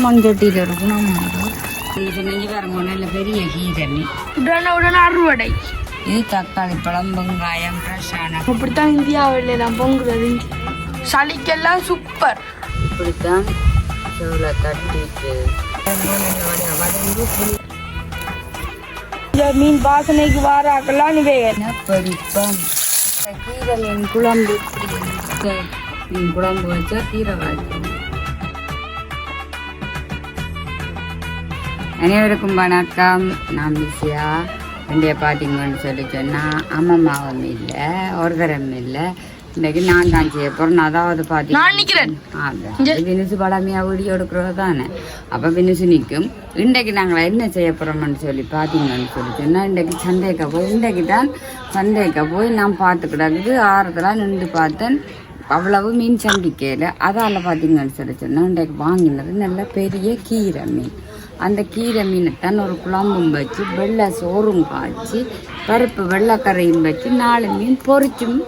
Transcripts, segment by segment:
மஞ்சட்டியில் இருக்கணும். இது நெஞ்சு பாருங்க, நல்ல பெரிய கீரணி. உடனே அறுவடை. இது தக்காளி பழம், வெங்காயம், ஃப்ரெஷ்ஷான. இப்படித்தான் இந்தியாவில் நான் பொங்குறது. சளிக்கெல்லாம் சூப்பர். இப்படித்தான் செவ்ல தட்டிட்டு மீன் வாசனைக்கு வாராக்கெல்லாம் பறிப்போம். கீரை மீன் குழம்பு, மீன் குழம்பு வச்சா கீரை வாய்க்கும். அனைவருக்கும் வணக்கம். நான் பிஸியா இந்தியா பார்த்தீங்கன்னு சொல்லி சொன்னால் அம்மம்மாவும் இல்லை, ஒரு தரம் இல்லை. இன்றைக்கு நான் தான் செய்ய போகிறேன். அதாவது பார்த்தீங்கன்னா வினுசு பழமையாக வீடியோ எடுக்கிறது தானே, அப்போ வினுசு நிற்கும். இன்றைக்கு நாங்கள் என்ன செய்ய போகிறோம்னு சொல்லி பார்த்தீங்கன்னு சொல்லி சொன்னால், இன்றைக்கு சந்தைக்கு போய் இன்றைக்கு தான் சந்தைக்கு போய் நான் பார்த்துக்கிடாது ஆரத்தில் நின்று பார்த்தேன். அவ்வளவு மீன் சந்திக்கையில் அதால் பார்த்தீங்கன்னு சொல்லி சொன்னால், இன்றைக்கு வாங்கினது நல்ல பெரிய கீரை மீன். அந்த கீரை மீனைத்தான் ஒரு குழம்பும் வச்சு, வெள்ளை சோறும் காய்ச்சி, பருப்பு வெள்ளைக்கரையும் வச்சு 4 மீன் பொரிச்சும்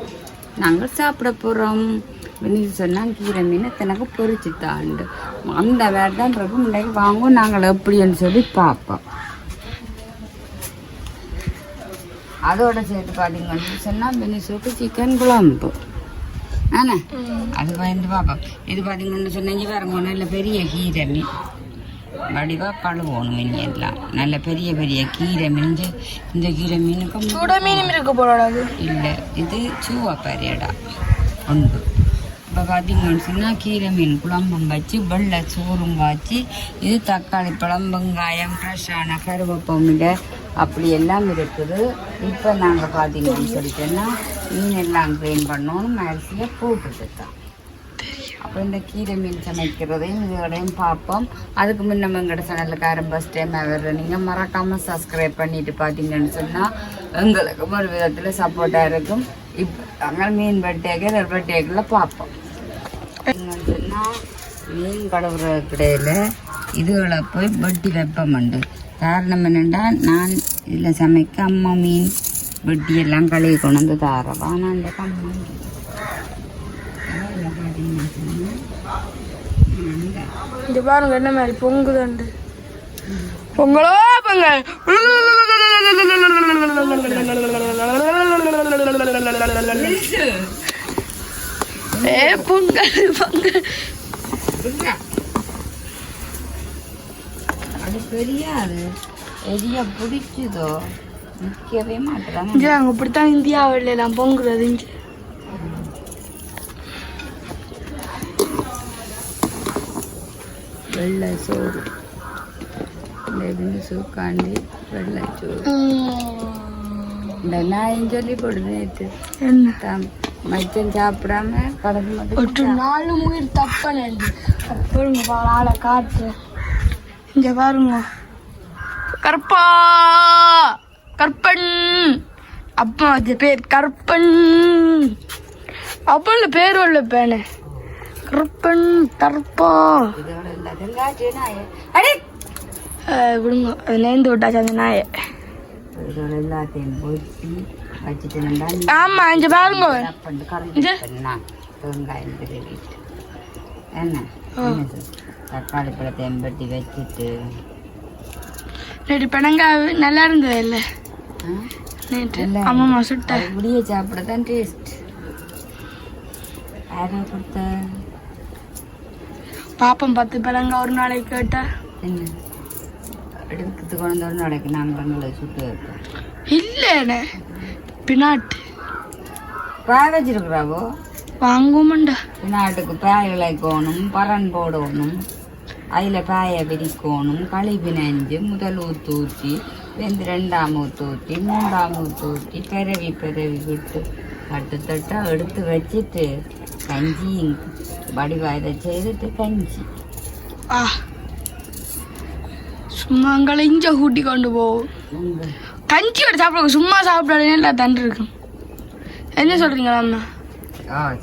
நாங்கள் சாப்பிட போகிறோம். அப்படின்னு சொன்னால் கீரை மீனை தனக்கு பொரிச்சு தாண்டு அந்த வேறு தான் இருக்கும். இன்றைக்கு வாங்குவோம் நாங்கள் எப்படின்னு சொல்லி பார்ப்போம். அதோட சேர்த்து பார்த்தீங்கன்னு சொன்னால் பினிசுக்கு சிக்கன் குழம்பு ஆனா அது வந்து பார்ப்போம். இது பார்த்தீங்கன்னு சொன்னீங்க பாருங்க, நல்ல பெரிய கீரை மீன் வடிவாக கழுவோணும். மீன் எல்லாம் நல்ல பெரிய பெரிய கீரை மீன். இந்த கீரை மீனுக்கும் மீன் இருக்க போடாது இல்லை, இது சூவா பரியடா உண்டு. இப்போ பார்த்தீங்கன்னு சொன்னால் கீரை மீன் குழம்பும் வச்சு, வெள்ளை சோறும் காய்ச்சி, இது தக்காளி பழம், வெங்காயம், ஃப்ரெஷ்ஷான கருவேப்பமில்லை அப்படி எல்லாம் இருக்குது. இப்போ நாங்கள் பார்த்தீங்கன்னு சொல்லிட்டோன்னா மீன் எல்லாம் க்ளீன் பண்ணணும், அரிசியை போட்டுட்டு தான். அப்போ இந்த கீரை மீன் சமைக்கிறதையும் இதோடையும் பார்ப்போம். அதுக்கு முன்னே எங்களோட சேனலுக்கு யாரும் ஃபஸ்ட் டைம் வர்ற நீங்கள் மறக்காமல் சப்ஸ்கிரைப் பண்ணிட்டு பார்த்தீங்கன்னு சொன்னால் எங்களுக்கும் ஒரு விதத்தில் சப்போர்ட்டாக இருக்கும். இப்போ நாங்கள் மீன் வெட்டேக்கில் பார்ப்போம். சொன்னால் மீன் கடவுற கிடையில இதுகளை போய் வெட்டி வைப்போம்ண்டு. காரணம் என்னென்னா, நான் இதில் சமைக்க அம்மா மீன் வெட்டி எல்லாம் கழுவி கொண்டு வந்து தாரவா. நான் அந்த கம்மா இது பாருங்க என்ன மாதிரி பொங்குதுண்டு. பொங்கலோ பொங்கல். பொங்கல் பொங்கல் அது பெரியாது எரிய பிடிச்சதோ நிற்கவே மாட்டேறாங்க. அங்கே இப்படித்தான் இந்தியாவில் நான் பொங்குறது. வெள்ளை சோறு, சூக்காண்டி வெள்ளை சோறு. இந்த நாயும் சொல்லி போடுது நேற்று மச்சம் சாப்பிடாம கடந்து மட்டும் 4 உயிர் தப்பனு. பாருங்க ஆளை காட்டு. இங்க பாருங்க, கற்பா கற்பன் அப்பா வச்ச பேர் கற்பன். அப்ப பேர் உள்ள பேனு கற்பன் தற்பா. விடுங்க, அது நேர்ந்து விட்டாச்சு அந்த நாயை. ஆமா இங்க பாருங்க, தக்காளி பழத்தை எம்பட்டி வச்சுட்டு நேற்று பெனங்காய் நல்லா இருந்தது இல்ல நேற்று அம்மா சுட்ட முடிய சாப்பிடதான் டேஸ்ட். யாரும் கொடுத்த பாப்பம் 10 பெனங்காய் ஒரு நாளைக்கு கேட்டா என்ன எடுத்து கொண்டு ஒரு நாளைக்கு நாங்கள் சுட்டு வைப்போம். இல்ல பின்னாட்டு பாய் வச்சிருக்கிறாவோ வாங்குவோம்டா. பின்னாட்டுக்கு பாய் விளைக்கணும், பரன் போடணும், அதில் பாயை விரிக்கணும், களி பிணைஞ்சு முதல் ஊற்று ஊற்றி, வெந்து 2ஆம் ஊற்று ஊற்றி, 3ஆம் ஊற்று ஊற்றி, பிறவி விட்டு தட்டு எடுத்து வச்சுட்டு கஞ்சி வடிவா இதை செய்துட்டு கஞ்சி சும்மா அங்கே இஞ்ச கூட்டி கொண்டு போவோம். கஞ்சியோட சாப்பிட சும்மா சாப்பிடாதே எல்லாம் தண்டு இருக்கும். என்ன சொல்றீங்களா அம்மா?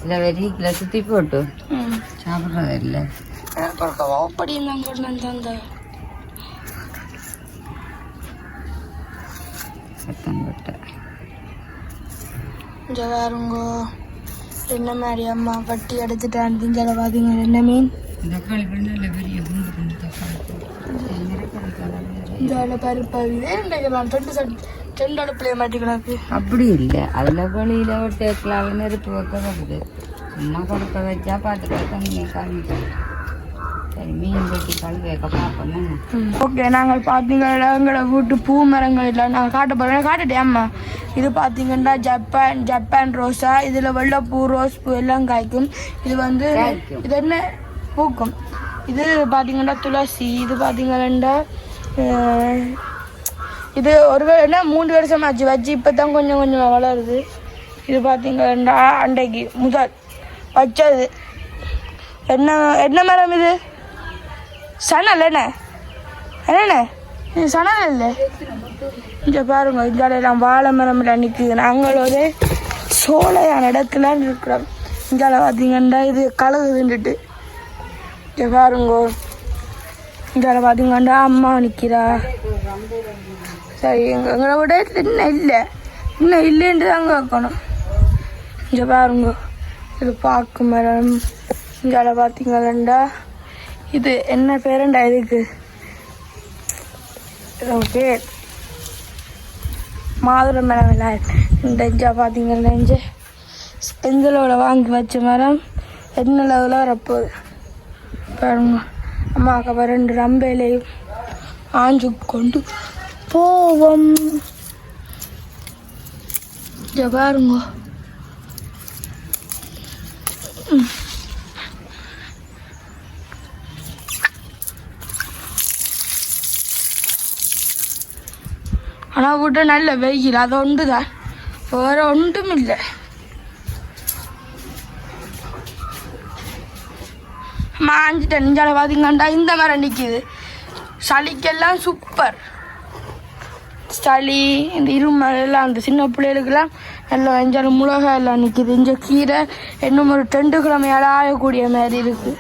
சில பேர் சுற்றி போட்டு சாப்பிட்றது இல்லை. அப்படி இருந்தாங்க கொண்டு வந்தாங்க சத்தம் போட்டு. இங்கே வேறுங்கோ என்ன மாதிரி அம்மா பட்டி எடுத்துட்டான்னு திஞ்சால பார்த்தீங்க என்ன மீன் தக்காளி கூட நல்ல பெரிய குண்டு குண்டு தக்காளி இந்த பருப்பு ரெண்டு அடுப்புலையே மாட்டிக்கணக்கு அப்படி இல்லை அதில் வெளியில் ஒரு தேக்கலால் நெருப்பு வைக்க வருது சும்மா கொடுக்க வச்சா பார்த்து பார்த்து காமிப்போம் சரி மீன் வெட்டி கல் வைக்க பார்ப்போம். ஓகே நாங்கள் பார்த்தீங்கன்னா எங்களோட வீட்டு பூ மரங்கள் எல்லாம் நாங்கள் காட்ட போகிறோம் காட்டுட்டேன் அம்மா. இது பார்த்தீங்கன்னா ஜப்பான் ரோஸா, இதில் வெள்ளைப்பூ ரோஸ் பூ எல்லாம் காய்க்கும். இது வந்து இது என்ன பூக்கும். இது பார்த்தீங்கன்னா துளசி. இது பார்த்தீங்கன்னா இது ஒரு என்ன 3 வருஷம் ஆச்சு வச்சு இப்போ தான் கொஞ்சம் கொஞ்சம் வளருது. இது பார்த்தீங்கன்னா அண்டைக்கு முதல் வச்சது. என்ன என்ன மரம் இது? சணல் என்ன என்னண்ணே இது சணல் இல்லை. இங்கே பாருங்க இந்தியாவிலாம் வாழை மரம் எல்லாம் நிற்குது. நாங்கள் ஒரு சோலையான இடத்துல இருக்கிறோம். இந்தியாவில் பார்த்தீங்கன்னா இது கழுகுதுன்ட்டு இங்கே பாருங்க. இந்தியாவில் பார்த்தீங்கன்னா அம்மா நிற்கிறா. சரி எங்களை விட இன்னும் இல்லைன்ட்டு தாங்க வைக்கணும். இங்கே பாருங்க இது பாக்கு மரம். இங்கே பார்த்தீங்களா இது என்ன பேருண்டா இதுக்கு பேர் மாதுளை மரம் இல்லை. இந்த இஞ்சா பார்த்தீங்கன்னா செஞ்சலோட வாங்கி வச்ச மரம் என்ன லெவலில் வரப்போகுது பாருங்க. அம்மாவுக்கு 2 ரம்பையிலையும் ஆஞ்சு கொண்டு போவோம். பாருங்க ஆனால் விட்டு நல்ல வெயில் அது ஒன்று தான், வேறு ஒன்றும் இல்லை. மாஞ்சிட்டேன். நெஞ்சால பார்த்தீங்கன்னா இந்த மரம் நிற்கிது. சளிக்கெல்லாம் சூப்பர். சளி இந்த இருமல் எல்லாம் அந்த சின்ன பிள்ளைகளுக்கெல்லாம் நல்லா நெஞ்சால மிளகா எல்லாம் நிற்கிது. இந்த கீரை இன்னும் ஒரு 2 கிழமையால் ஆகக்கூடிய மாதிரி இருக்குது.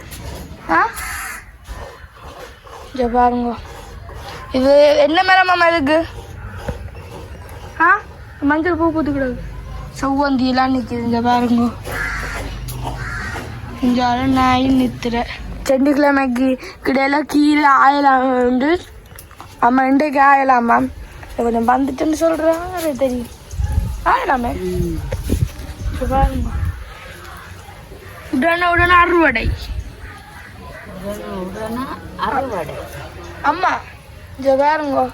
இங்கே பாருங்க இது என்ன மரமாம்மா இருக்கு? மஞ்சள் பூ பூத்துக்கூடாது. செவ்வந்தியெல்லாம் நிற்கிது. இங்கே பாருங்க இஞ்சால நாய் நிறுத்துற 2 கிழமைக்கு கிடையெல்லாம் கீரை ஆயலாம் உண்டு. அம்மா இன்றைக்கு ஆயலாமா கொஞ்சம் வந்துட்டுன்னு சொல்கிறாங்க தெரியும். ஆயலாமே பாருங்க. உடனே அறுவடை அம்மா இங்கே பாருங்க.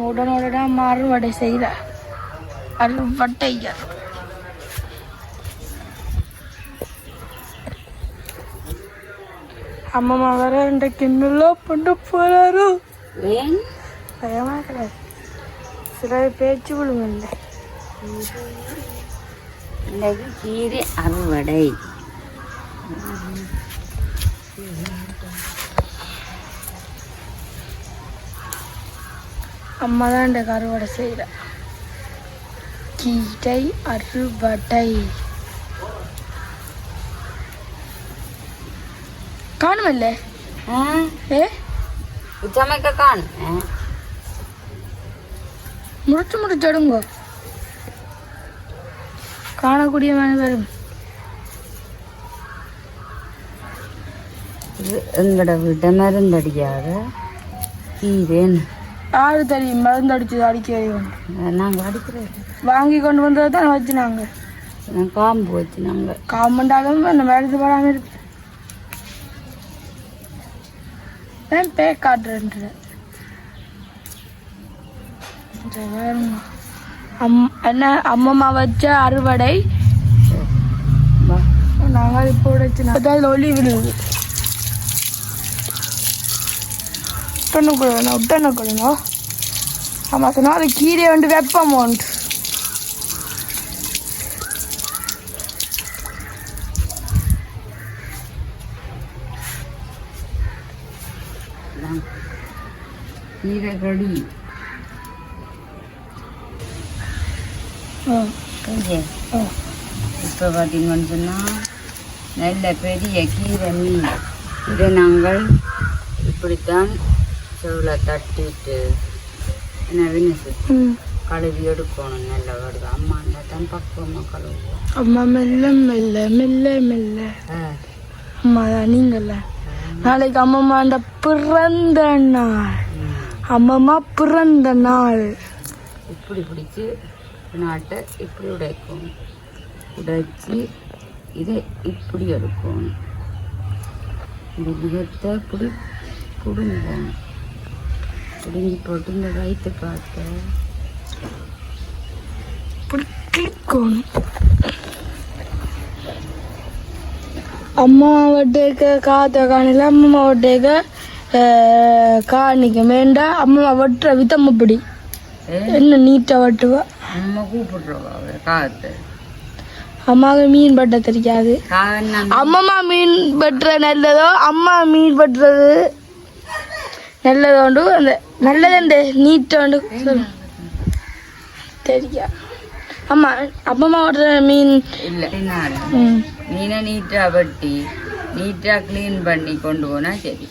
உடனே அம்மா அறுவடை செய்கிற அறுவட்டை. அம்மா வர இன்றைக்கு இன்னும் பண்ண போறாரோ பயமா கிடையாது. சில பேச்சு விழுங்க. கீரை அறுவடை அம்மா தான் இந்த அறுவடை செய்யற. கீரை அறுவடை காணுமில்ல சமைக்க காணும். முடிச்சடுங்க காணக்கூடிய மனிதரும். எங்கட வீட்டை மருந்தடிக்காத கீரேன்னு யாரு தெரியும்? மருந்து அடிச்சு அடிக்க நாங்கள் அடிக்கிறோம். வாங்கி கொண்டு வந்ததை தான் வச்சு நாங்கள் காம்பு வச்சு நாங்கள் காம்புண்டாலும் அந்த மருந்து போடாமல் இருக்கு. பே காட்டுறேன். என்ன அம்மம்மா வச்ச அறுவடை நாங்கள் இப்போ வச்சு அதில் ஒளி விழுது. உடனுக்குள்ளணும் ஆமாம் சொன்னால் அது கீரை வந்து வெப்பம் உண்டு. கீரை கடி இப்போ பார்த்தீங்கன்னு சொன்னால் நல்ல பெரிய கீரை மீன். இதை நாங்கள் இப்படித்தான் செவ்வில் தட்டிட்டு என்ன வினசு கழுவி எடுக்கணும் நல்லா வருது அம்மா அந்த தான் பக்குவமாக கழுவுவோம் அம்மா மெல்ல மெல்ல மெல்ல மெல்ல அம்மா தான் நீங்கள்ல நாளைக்கு அம்மம்மாண்ட பிறந்த நாள் அம்மம்மா பிறந்த நாள் இப்படி பிடிச்சி நாட்டை இப்படி உடைக்கும் உடைச்சி இதை இப்படி எடுக்கணும் இந்த முகத்தை இப்படி பிடுங்கணும் பிடுங்கி போட்டு இந்த வயிற்று பார்த்த இப்படி கிளிக்கணும் அம்மா வட்டேக்க காத்த காணில அம்மா வட்டேக்க காணிக்க வேண்டா அம்மா வெட்டுற வித்தம் அப்படி என்ன நீட்டா வெட்டுவா அம்மா கூப்பிடுறவா காத்து அம்மாவுக்கு மீன் வெட்ட தெரியாது அம்மம்மா மீன் வெட்டுற நல்லதோ அம்மா மீன் வெட்டுறது நல்லதோண்டு அந்த நல்லது நீட்டோண்டு தெரியா அம்மா அப்பம்மா வெட்டுற மீன் இல்லை மீனை நீட்டாக வெட்டி நீட்டாக க்ளீன் பண்ணி கொண்டு போனால் சரி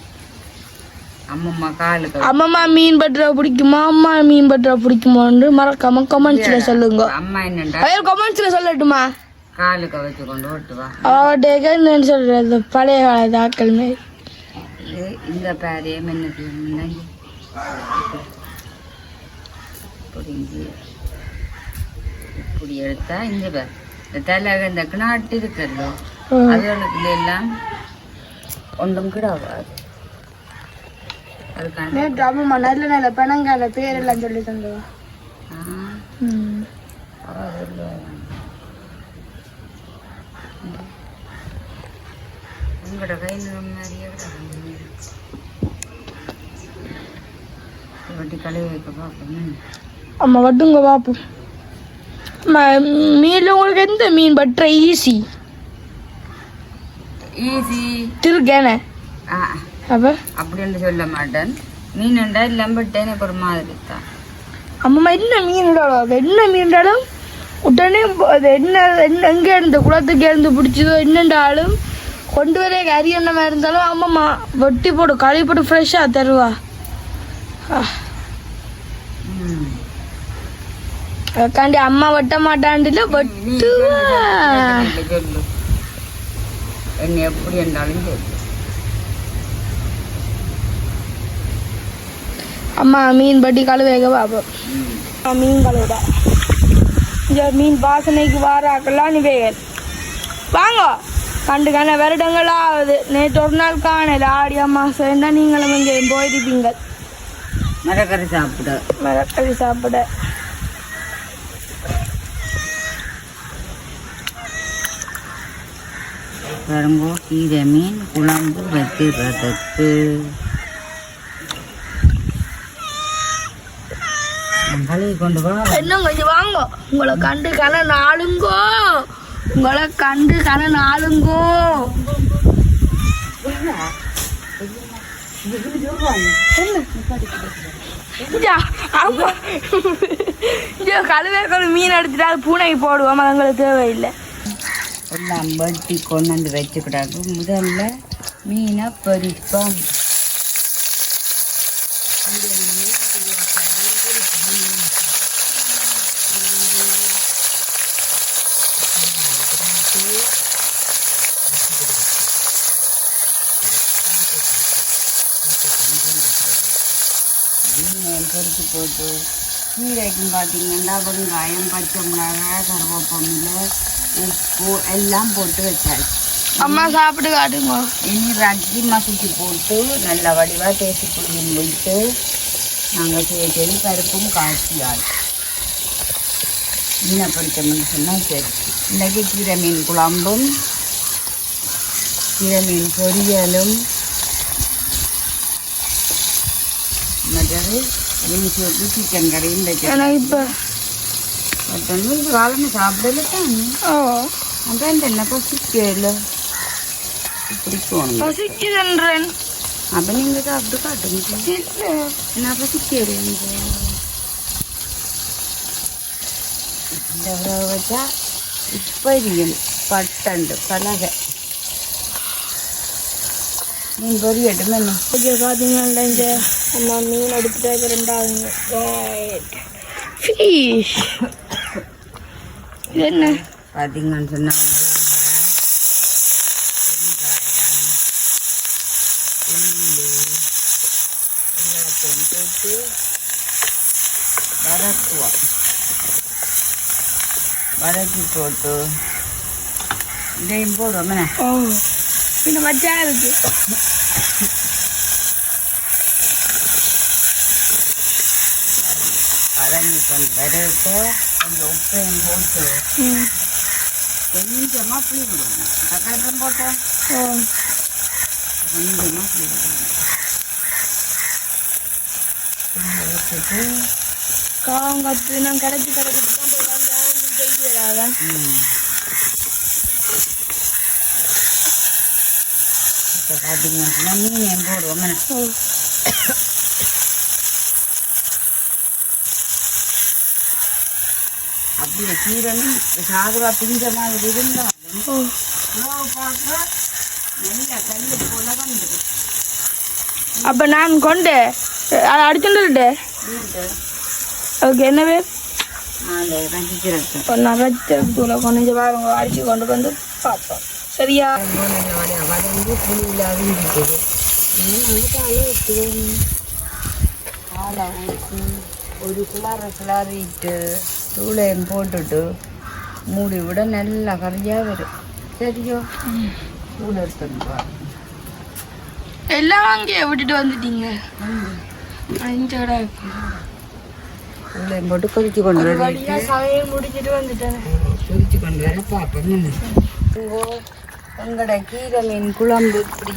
அம்மம்மா காலுக்கு அம்மம்மா மீன் பட்டுற பிடிக்குமா அம்மா மீன் பட்டுற பிடிக்குமான்னு மறக்காம கமெண்ட்ஸ்ல சொல்லுங்க அம்மா என்னண்டா கமெண்ட்ஸ்ல சொல்லட்டுமா காலுக்கு வச்சு கொண்டு ஓட்டுவா அவட்டேக்க என்னன்னு சொல்றது பழைய காலத்து ஆக்கள் மாரி இந்த பேரையே மென்னு புரிஞ்சு இப்படி எடுத்தா இந்த பேர் இந்த தலை இந்த கிணாட்டு இருக்கிறதோ அதுகளுக்குள்ள எல்லாம் ஒன்றும் கிடாவாது நேற்று அம்மா நல்ல நல்ல பெணங்கால பேரெல்லாம் சொல்லி தந்தவா உங்களோட கை மாதிரியே வட்டி கழுவி வைக்க பார்ப்போம் அம்மா வட்டுங்க பார்ப்போம் மீன்ல உங்களுக்கு எந்த மீன் பட்டுற ஈஸி ஈஸி திருக்கேனே அப்ப அப்படின்னு சொல்ல மாட்டேன் மீன்டா இல்லாமட்டேன் இப்போ ஒரு மாதிரி தான் அம்மா என்ன மீன்டாலும் என்ன மீன்டாலும் உடனே அது என்ன என்ன எங்கே இருந்து குளத்துக்கு இருந்து பிடிச்சதோ என்னண்டாலும் கொண்டு வர கறி எண்ணமா இருந்தாலும் அம்மம்மா வெட்டி போட்டு கழுவி போட்டு ஃப்ரெஷ்ஷாக தருவா அதுக்காண்டி அம்மா வெட்ட மாட்டாண்டில வெட்டுவா சொல்லு என்ன எப்படி இருந்தாலும் சொல்லு அம்மா மீன் பட்டி கழுவேக பார்ப்போம் மீன் கழுவிட இந்த மீன் வாசனைக்கு வாராக்கெல்லாம் நீ வேகல் வாங்க கண்டு கண்ண வருடங்களா ஆகுது நேற்று ஒரு நாள் காணல ஆடி அம்மாசம் என்ன நீங்களும் இங்கே போயிருப்பீங்க மரக்கறி சாப்பிட மரக்கறி சாப்பிட வரும்போ கீரை மீன் குழம்பு வைக்கிறதுக்கு கழுவி கொண்டு வா இன்னும் கொஞ்சம் வாங்க உங்களை கண்டு கன நாளுங்கோ உங்களை கண்டு கன நாளுங்கோ கழுவேக்கொரு மீன் எடுத்துட்டு அது பூனைக்கு போடுவோம் அதுங்களுக்கு தேவையில்லை எல்லாம் வெட்டி கொண்டு வந்து வச்சுக்கிட்டாங்க முதல்ல மீனை பறிப்போம் பொறிச்சு போட்டு கீரைக்கும் பார்த்தீங்கன்னா வெங்காயம் பச்சை மிளகாய் கருவேப்பிலை உப்பு எல்லாம் போட்டு வச்சாச்சு அம்மா சாப்பிட்டு காட்டுங்க இனி ரக்கி மசிச்சு போட்டு நல்ல வடிவாக தேசி புளியும் விட்டு நாங்கள் செய்ய பருப்பும் காய்ச்சியால் மீனை பிடிச்சோம்னு சொன்னால் சரி இன்றைக்கி கீரை மீன் குழம்பும் கீரை மீன் பொரியலும் மற்றது இனிச்சு வச்சு சிக்கன் கறியும் வச்சு இப்போ மற்றவங்க காலமே சாப்பிடல தானே அதான் என்ன பசிக்கல பிடிக்கும் பசிக்குதுன்றேன் அப்போ நீங்கள் சாப்பிட்டு காட்டுங்க என்ன பசிக்கல இந்த உறவை வச்சா இப்பரியும் பட்டண்டு பலகை மீன் பொரியட்டும் என்ன ஓகே பார்த்தீங்கன்னா இந்த நம்ம மீன் எடுத்துட்டு ரெண்டாவது ஃபிஷ் இது என்ன பார்த்தீங்கன்னு சொன்னால் வெங்காயம் உள்ளி எல்லாத்தையும் போட்டு வதக்குவோம். வதக்கி போட்டு இதையும் போடுவோம். ஓ இந்த மஜா இருக்கு. வதங்கி கொஞ்சம் வதக்க கொஞ்சம் உப்பையும் போட்டு கொஞ்சமாக புளி விடுவோம். தக்காளி போட்டோம் கொஞ்சமாக புளி விடுவோம். வச்சுட்டு காங்கத்து நான் கடைச்சி செய்யறாங்க. இப்போ பார்த்தீங்கன்னா மீன் போடுவோம். அப்படியே கீரனும் சாதுவா பிஞ்ச மாதிரி இருந்தாலும் உணவு பார்க்க நல்ல கல் போல வந்துடும். அப்போ நான் கொண்டு அதை அடிச்சுட்டு ஓகே என்ன பேர் நான் ரத்தூளை கொண்டு பாருங்க அடிச்சு கொண்டு வந்து பார்ப்போம். சரியா வதங்கி புளி இல்லாத இருக்குது. காலை ஊற்றி ஒரு கிளறிட்டு தூளையும் போட்டுட்டு மூடி விட நல்லா கறியாக வரும். சரியோ தூள் எடுத்துட்டு எல்லாம் அங்கே விட்டுட்டு வந்துட்டீங்க. தூளையும் போட்டு கொதிச்சு கொண்டு வர சமையல் முடிச்சுட்டு வந்துட்டேன். கொதிச்சு கொண்டு வர பார்ப்போம். உங்களோட கீரை மீன் குழம்பு இப்படி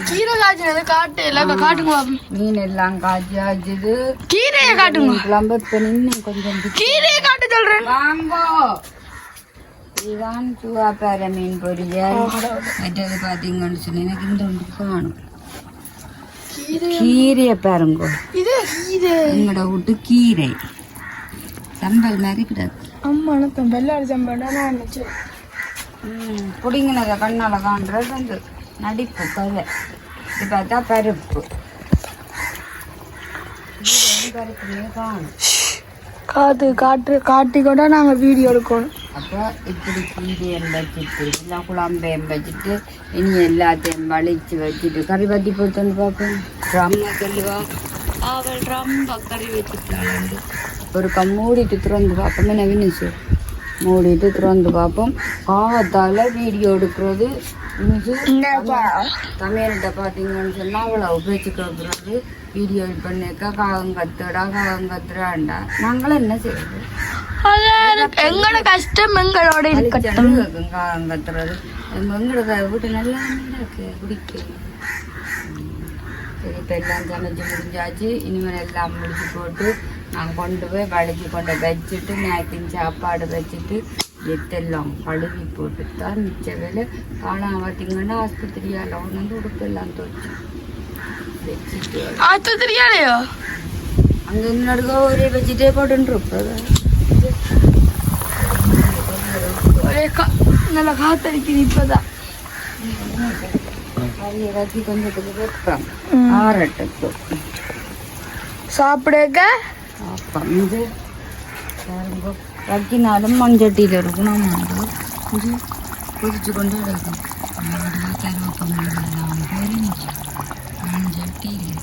கீரை காய்ச்சினது காட்டு எல்லாம் காட்டுங்க. மீன் எல்லாம் காய்ச்சாச்சுது. கீரையை காட்டுங்க. குழம்பு இப்போ இன்னும் கொஞ்சம் கீரையை காட்டு சொல்றேன். வாங்கோ. இதுதான் சுவாப்பாறை மீன் பொரியல். மற்றது பார்த்தீங்கன்னு சொன்ன எனக்கு இந்த ஒன்று காணும். கீரையை பாருங்கோ. இது கீரை எங்களோட விட்டு கீரை சம்பல் மாதிரி கிடாது. அம்மா நான் வெள்ளாடு சம்பல் நான் நினச்சேன். பிடிங்கினதை கண்ணால் காண்றது வந்து நடிப்பு கதை. இது பார்த்தா பருப்பு பருப்புமே காணும். காட்டி கூட நாங்கள் வீடியோ எடுக்கணும். அப்போ இப்படி கீரையும் வச்சுட்டு எல்லாம் குழம்பையும் வச்சுட்டு இனி எல்லாத்தையும் வலிச்சு வச்சுட்டு கறி பற்றி போட்டு பார்ப்போம். ரொம்ப சொல்லுவா அவள் ரொம்ப கறி வச்சுட்டாங்க. ஒரு மூடிட்டு திறந்து பார்ப்போம். என்ன வினிச்சு மூடிட்டு திறந்து பார்ப்போம். காவத்தால் வீடியோ எடுக்கிறது தமிழ்கிட்ட பார்த்தீங்கன்னு சொன்னால் அவ்வளோ பேச்சு கேட்குறது. வீடியோ பண்ணிக்கா காகம் கத்துறாண்டா நாங்களும் என்ன செய்யறது? எங்களோட கஷ்டம் எங்களோட இருக்கட்டும். காகம் கத்துறது எங்களோட வீட்டு நல்லா இருக்கு குடிக்க. சரி இப்போ எல்லாம் சமைச்சு முடிஞ்சாச்சு. இனிமேல் எல்லாம் முடிச்சு போட்டு நான் கொண்டு போய் வளைச்சி கொண்டு வச்சுட்டு நேரத்தின் சாப்பாடு வச்சுட்டு எத்தெல்லாம் கழுவி போட்டு தான் மிச்ச வேலை. காணாம பார்த்தீங்கன்னா ஆஸ்பத்திரியால் ஒன்று உடுப்பெல்லாம் துவைச்சு வச்சுட்டு ஆஸ்பத்திரியாலையோ அங்கே நடுக்க ஒரே வச்சுட்டே போட்டுருப்பது. ஒரே நல்லா காத்தடிக்குது. இப்போதான் கறியை வச்சு கொஞ்சத்துக்கு வைப்பேன் ஆரட்டுக்கு சாப்பிடுங்க. அப்போ இது வக்கினாலும் மண்சட்டியில் இருக்கணும். இது கொதிச்சு கொண்டு இருக்கும். கருவேப்பெல்லாம் பெரிஞ்சு மண்சட்டியில்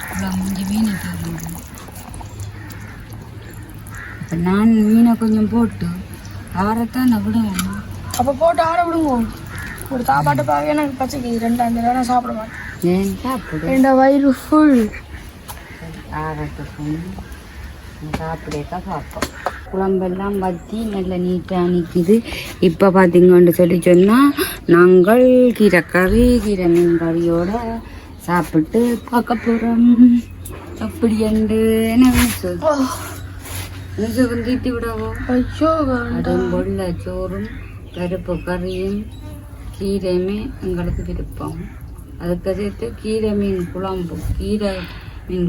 குழம்பு மீனை தெரிஞ்சு இப்போ நான் மீனை கொஞ்சம் போட்டு ஆறத்தான் நான் விடுவோம். அப்போ போட்டு ஆற விடுங்க. ஒரு சாப்பாட்டை பார்க்க எனக்கு பச்சைக்கு 2 நான் சாப்பிட மாட்டேன். ஏன் சாப்பிடு? என் வயிறு ஃபுல். ஆறட்டுக்கும் சாப்பிடக்கா பார்ப்போம். குழம்பெல்லாம் வற்றி நல்ல நீட்டாக நிற்கிது. இப்போ பார்த்தீங்கன்னு சொன்னால் நாங்கள் கீரை மீன் கறியோட சாப்பிட்டு பார்க்க போகிறோம். அப்படி என்று என்ன நிசு தீட்டி விடவோ? ஐயோ அதுவும் வெள்ளை சோறும் பருப்பு கறியும் கீரையுமே எங்களுக்கு விருப்பம். அதுக்கு சேர்த்து கீரை மீன்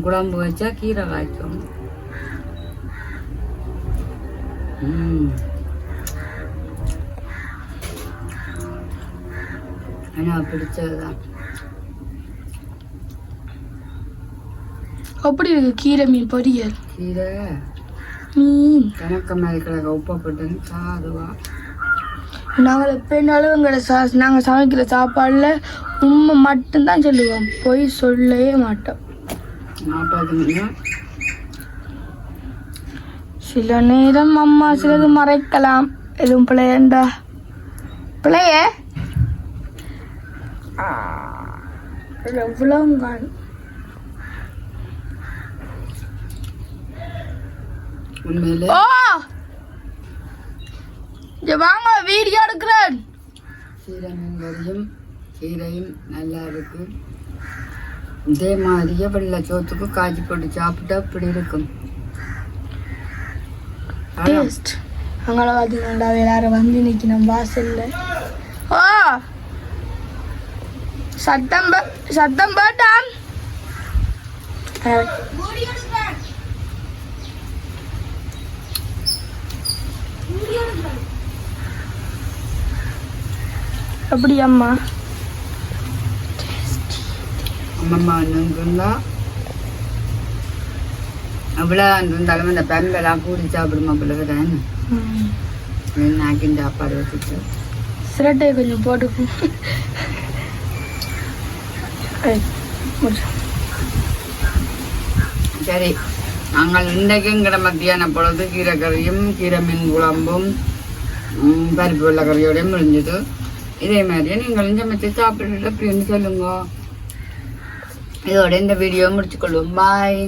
குழம்பு வச்சா கீரை காய்ச்சோம். ஆனால் பிடிச்சதுதான். அப்படி இருக்கு கீரை மீன் பொரியல். கீரை மீன் கணக்க மாதிரி கிழக்க உப்பப்பட்டது சாதுவா. நாங்கள் எப்போனாலும் நாங்கள் சமைக்கிற சாப்பாடில் உண்மை மட்டும்தான் சொல்லுவோம், போய் சொல்லவே மாட்டோம். சில நேரம் அம்மா சிலது மறைக்கலாம், எதுவும் பிள்ளையண்டா பிள்ளைய எவ்வளோங்கான். ஓ வாங்க வீடியோ எடுக்கிறேன். கீரை மீன் கறியும் கீரையும் நல்லா இருக்கு. இதே மாதிரியே வெள்ளை சோத்துக்கு காய்ச்சி போட்டு சாப்பிட்டா அப்படி இருக்கும் டேஸ்ட். அங்கே பார்த்தீங்கன்னா எல்லாரும் வந்து நிற்கணும் வாசல்ல. ஓ சத்தம் போட்டான். அப்படி அம்மா அம்மம்மா இருந்தா அவ்வளோ இருந்தாலும் இந்த பெண்களாம் கூடி சாப்பிடுமா பிள்ளைதான் நாக்கின் சாப்பாடு வச்சுட்டு சிரட்டையை கொஞ்சம் போட்டு சரி. நாங்கள் இன்றைக்கும் கிட மத்தியான பொழுது கீரை கறியும் கீரை மீன் குழம்பும் பருப்பு வெள்ளை கறியோடையும் முடிஞ்சது. இதே மாதிரியே நீங்கள் சமைச்சு சாப்பிட்டுட்டு அப்படின்னு சொல்லுங்க. இதோட இந்த வீடியோ முடிச்சுக்கொள்வோம். பாய்.